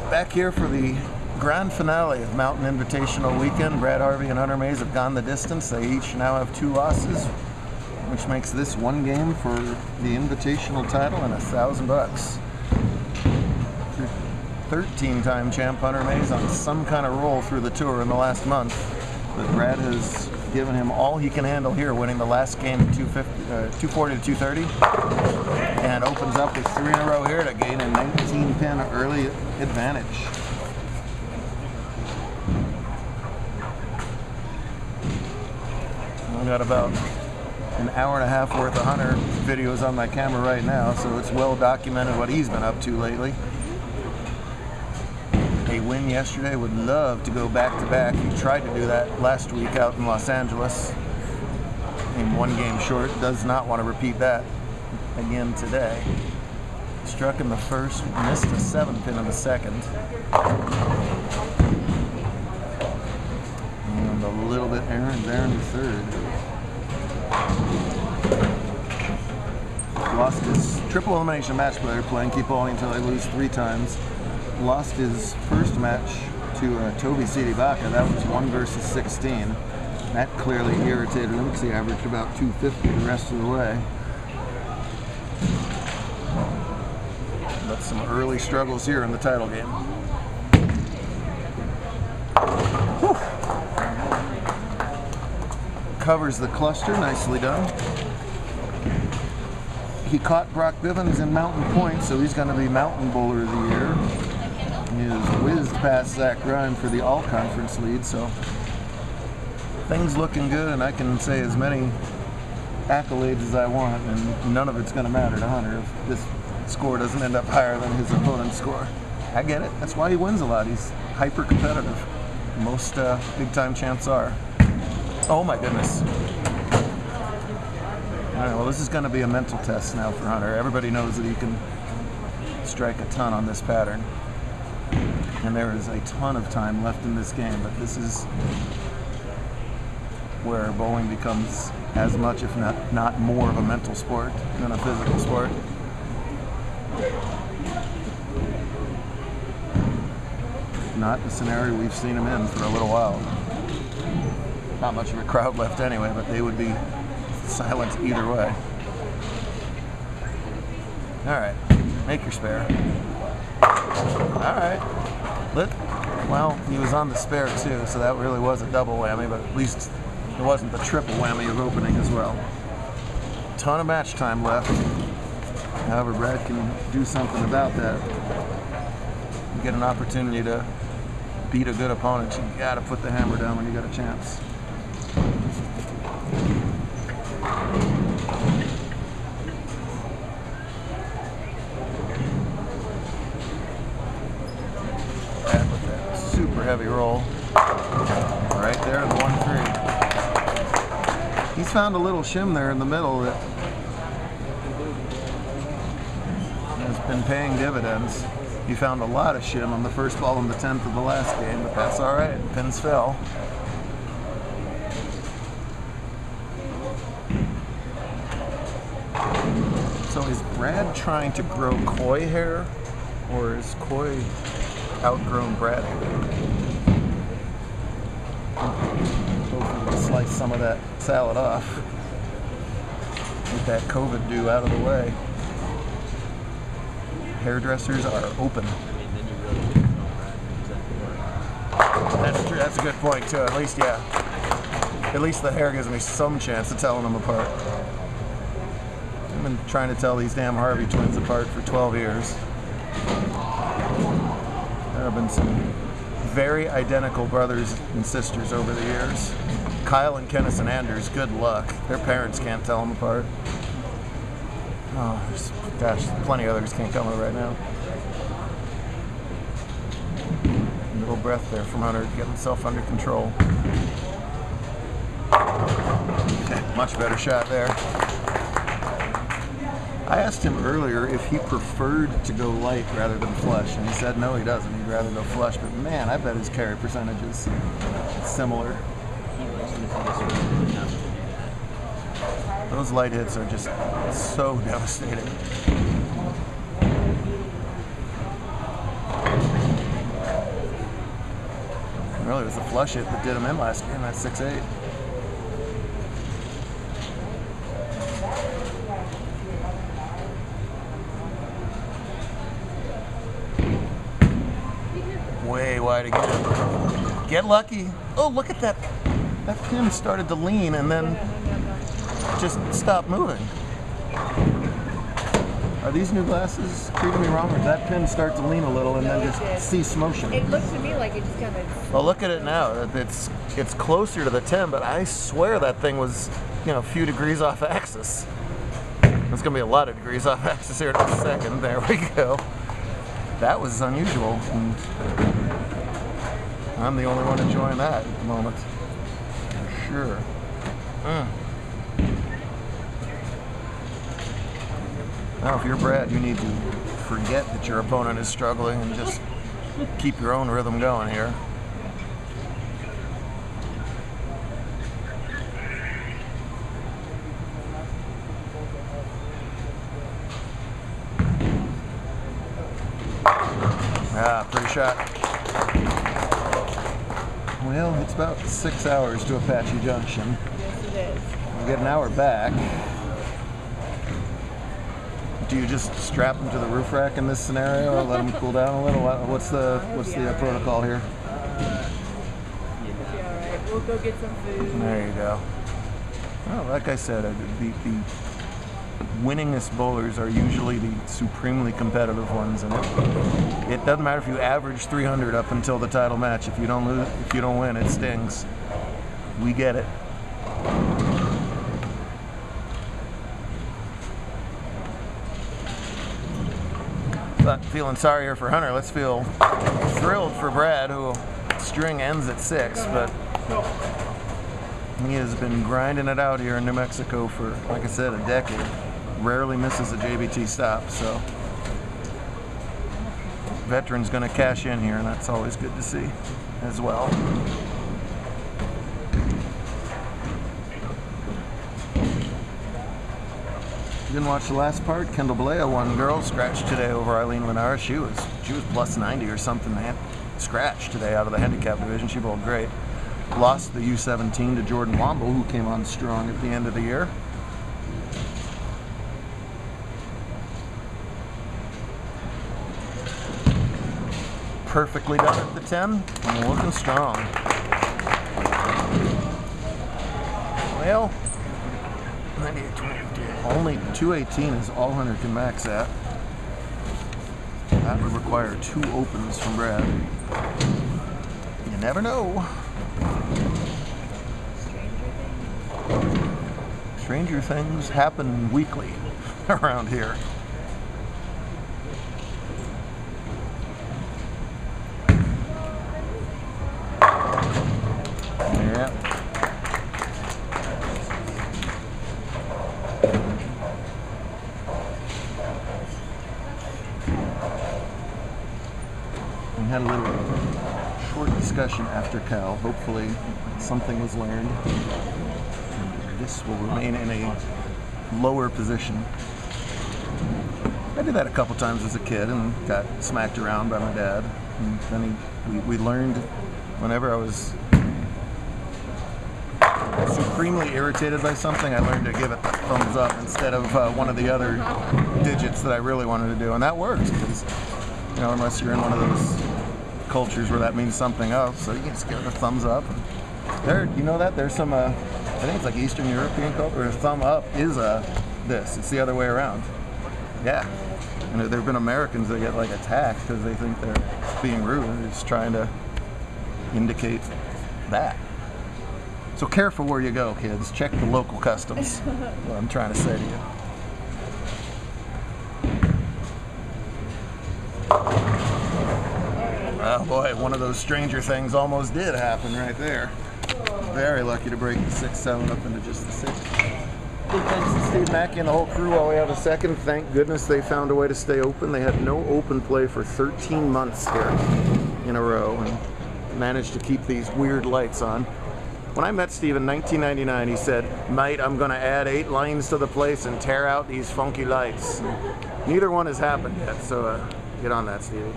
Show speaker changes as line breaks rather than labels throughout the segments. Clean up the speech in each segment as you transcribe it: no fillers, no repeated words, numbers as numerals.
Back here for the grand finale of Mountain Invitational weekend. Brad Harvey and Hunter Mays have gone the distance. They each now have 2 losses, which makes this one game for the Invitational title and $1,000. 13-time champ Hunter Mays on some kind of roll through the tour in the last month, but Brad has given him all he can handle here, winning the last game 240 to 230, and opens up with 3 in a row here to gain a 19-pin early advantage. I've got about an hour and a half worth of Hunter videos on my camera right now, so it's well documented what he's been up to lately. A win yesterday, would love to go back-to-back. He tried to do that last week out in Los Angeles. Came 1 game short, does not want to repeat that again today. Struck in the first, missed a 7-pin in the second. And a little bit errant there in the third. Lost his triple elimination match player playing Keep Bowling Until I Lose 3 times. Lost his first match to Toby Sidibaka. That was 1 versus 16. That clearly irritated him because he averaged about 250 the rest of the way. But some early struggles here in the title game. Whew. Covers the cluster, nicely done. He caught Brock Bivens in Mountain Point, so he's going to be Mountain Bowler of the Year. He has whizzed past Zach Ryan for the all-conference lead, so things looking good, and I can say as many accolades as I want, and none of it's going to matter to Hunter if this score doesn't end up higher than his opponent's score. I get it. That's why he wins a lot. He's hyper-competitive. Most big-time champs are. Oh my goodness. All right, well, this is going to be a mental test now for Hunter. Everybody knows that he can strike a ton on this pattern. And there is a ton of time left in this game, but this is where bowling becomes as much, if not more, of a mental sport than a physical sport. Not the scenario we've seen him in for a little while. Not much of a crowd left anyway, but they would be silent either way. All right, make your spare. All right. Well, he was on the spare too, so that really was a double whammy, but at least it wasn't the triple whammy of opening as well. Ton of match time left. However, Brad can do something about that. You get an opportunity to beat a good opponent, you gotta put the hammer down when you got a chance. Super heavy roll. Right there, the 1-3. He's found a little shim there in the middle that has been paying dividends. He found a lot of shim on the first ball in the 10th of the last game, but that's all right. Pins fell. So is Brad trying to grow koi hair, or is koi outgrown Brad hair? Hopefully we'll slice some of that salad off. Get that COVID dew out of the way. Hairdressers are open. That's true. That's a good point too. At least, yeah. At least the hair gives me some chance of telling them apart. I've been trying to tell these damn Harvey twins apart for 12 years. There have been some very identical brothers and sisters over the years. Kyle and Kennison Anders, good luck. Their parents can't tell them apart. Oh, gosh, plenty of others can't come over right now. A little breath there from Hunter to get himself under control. Okay, much better shot there. I asked him earlier if he preferred to go light rather than flush, and he said no, he doesn't. He'd rather go flush, but man, I bet his carry percentage is similar. Those light hits are just so devastating. was the flush hit that did him in last game. That's 6-8. Way wide again. Get lucky. Oh, look at that. That pin started to lean and then just stopped moving. Are these new glasses treating me wrong, or did that pin start to lean a little and then just cease motion?
It looked to me like it just kind of...
Well, look at it now. It's closer to the 10, but I swear that thing was, you know, a few degrees off axis. It's going to be a lot of degrees off axis here in a second. There we go. That was unusual. And I'm the only one enjoying that at the moment. For sure. Now, if you're Brad, you need to forget that your opponent is struggling and just keep your own rhythm going here. Ah, pretty shot. Well, it's about 6 hours to Apache Junction.
Yes, it is.
We get an hour back. Do you just strap them to the roof rack in this scenario, or let them cool down a little? What's the protocol here?
You'll be all right. We'll go get some food.
There you go. Well, like I said, the winningest bowlers are usually the supremely competitive ones, and it doesn't matter if you average 300 up until the title match. If you don't lose, if you don't win, it stings. We get it. But feeling sorrier for Hunter. Let's feel thrilled for Brad, who string ends at 6, but he has been grinding it out here in New Mexico for, like I said, a decade. Rarely misses a JBT stop, so veteran's going to cash in here, and that's always good to see as well. Didn't watch the last part. Kendall Balea won girls scratch today over Eileen Linares. She was plus 90 or something. Scratch today out of the handicap division. She bowled great. Lost the U17 to Jordan Womble, who came on strong at the end of the year. Perfectly done at the 10 and looking strong. Well, 98, 20. Only 218 is all Hunter can max at. That would require 2 opens from Brad. You never know. Stranger things happen weekly around here. Yeah. We had a little short discussion after Cal. Hopefully something was learned. And this will remain in a lower position. I did that a couple times as a kid and got smacked around by my dad. And then we learned whenever I was supremely irritated by something, I learned to give it the thumbs up instead of one of the other digits that I really wanted to do. And that works because, you know, unless you're in one of those cultures where that means something else, so you can just give it a thumbs up. There, you know that? There's some, I think it's like Eastern European culture, where a thumb up is this. It's the other way around. Yeah. And there have been Americans that get like attacked because they think they're being rude. They're just trying to indicate that. So careful where you go, kids. Check the local customs. What I'm trying to say to you. Oh boy, one of those stranger things almost did happen right there. Very lucky to break the 6-7 up into just the 6. Big thanks to Steve Mackey and the whole crew all the way out of second. Thank goodness they found a way to stay open. They had no open play for 13 months here in a row and managed to keep these weird lights on. When I met Steve in 1999, he said, "Mate, I'm going to add 8 lines to the place and tear out these funky lights." Neither one has happened yet, so get on that, Stevie.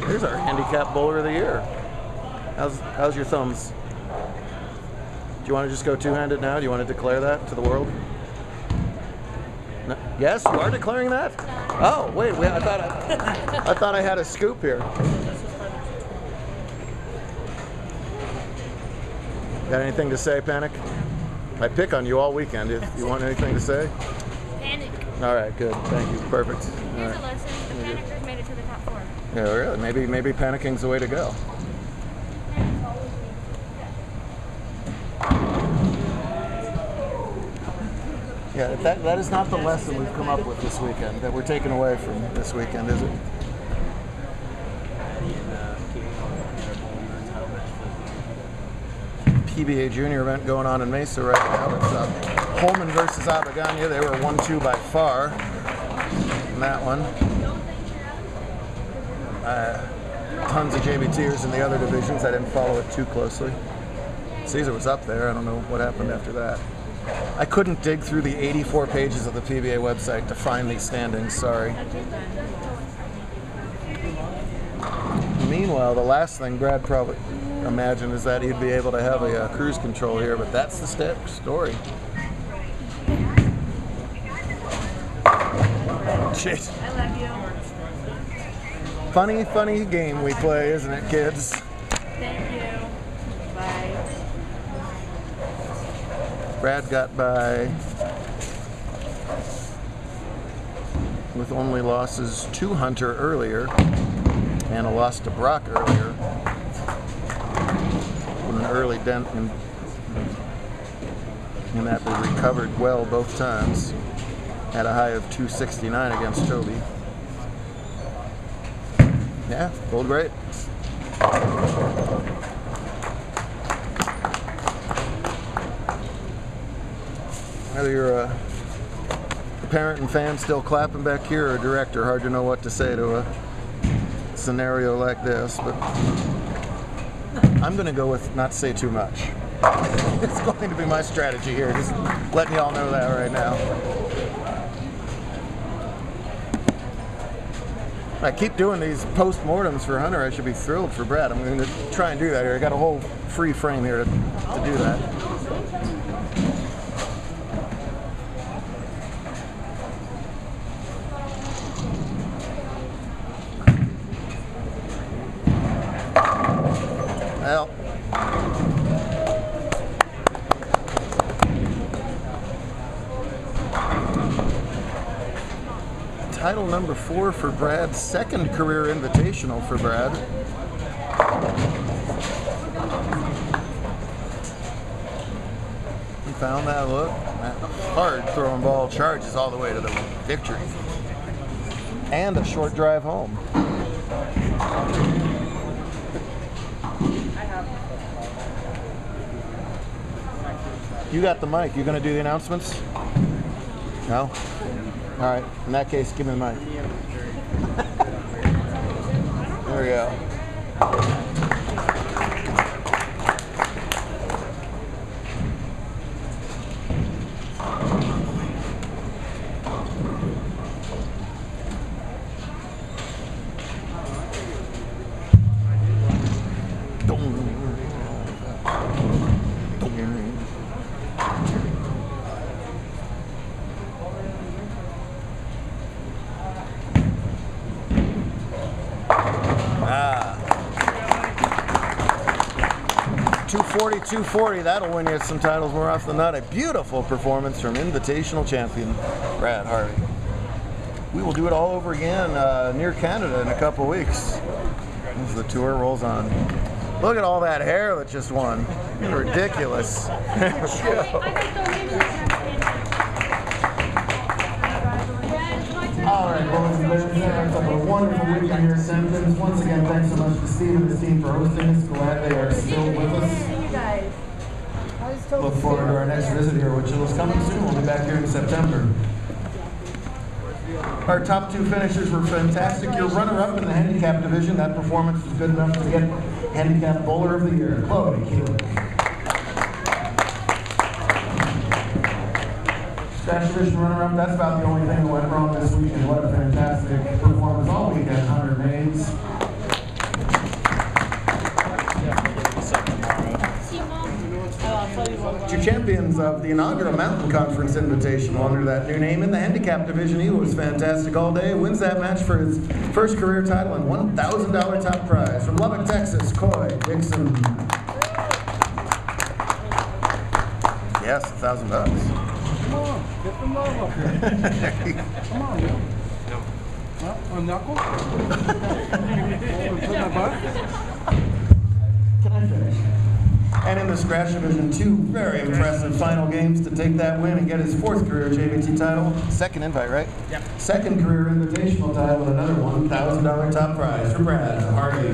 Here's our handicap bowler of the year. How's your thumbs? Do you want to just go two-handed now? Do you want to declare that to the world? No? Yes, you are declaring that? Oh, wait, I thought I had a scoop here. Got anything to say, Panic? I pick on you all weekend. If you want anything to say?
Panic.
All right, good. Thank you. Perfect.
Here's a lesson. The Panickers made it to the top 4.
Yeah, really. Maybe panicking's the way to go. Yeah, that is not the lesson we've come up with this weekend, that we're taking away from this weekend, is it? PBA Junior event going on in Mesa right now. It's Holman versus Abagana. They were 1-2 by far in that one. Tons of JBTers in the other divisions. I didn't follow it too closely. Caesar was up there. I don't know what happened after that. I couldn't dig through the 84 pages of the PBA website to find these standings. Sorry. Meanwhile, the last thing Brad probably imagined is that he'd be able to have a cruise control here, but that's the story. Shit.
I love you.
Funny game we play, isn't it, kids?
Thank you. Bye.
Brad got by with only losses to Hunter earlier and a loss to Brock earlier. With an early dent in that they recovered well both times. Had a high of 269 against Toby. Yeah, bowled great. Whether you're a parent and fan still clapping back here or a director, hard to know what to say to a scenario like this, but I'm going to go with not say too much. It's going to be my strategy here, just letting y'all know that right now. I keep doing these post-mortems for Hunter. I should be thrilled for Brad. I'm going to try and do that here. I got a whole free frame here to do that. Well, title number 4 for Brad, second career invitational for Brad. He found that look. That hard throwing ball charges all the way to the victory. And a short drive home. You got the mic. You going to do the announcements? No? All right. In that case, give me the mic. There we go. Ah. 240, that'll win you some titles more often than not. A beautiful performance from Invitational champion Brad Harvey. We will do it all over again near Canada in a couple weeks as the tour rolls on. Look at all that hair that just won. Ridiculous. All right, boys and girls, have a wonderful weekend here at Sampson's. Once again, thanks so much to Steve and his team for hosting us. Glad they are still with us. Look forward to our next visit here, which is coming soon. We'll be back here in September. Our top 2 finishers were fantastic. Your runner-up in the handicap division, that performance was good enough to get handicap bowler of the year, Chloe Keeler. Scratch division runner-up, that's about the only thing that went wrong this weekend. What a fantastic performance all weekend, 100 names. champions of the inaugural Mountain Conference Invitational under that new name in the handicap division. He was fantastic all day. Wins that match for his first career title and $1,000 top prize. From Lubbock, Texas, Coy Dixon. Yes, $1,000.
Come on, get some love up here. Come on, man. Well, a knuckle? Put my butt?
Can I finish? And in the scratch division, 2 very impressive final games to take that win and get his 4th career JBT title. Second invite, right? Yep. Second career invitational title and another $1,000 top prize for Brad Hardy.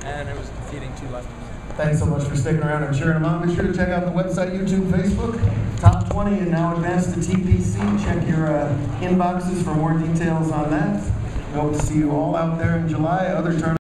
And it was defeating 2 left.
Thanks so much for sticking around and cheering them on. Be sure to check out the website, YouTube, Facebook. Top 20 and now advanced to TPC. Check your inboxes for more details on that. We hope to see you all out there in July. Other tournaments.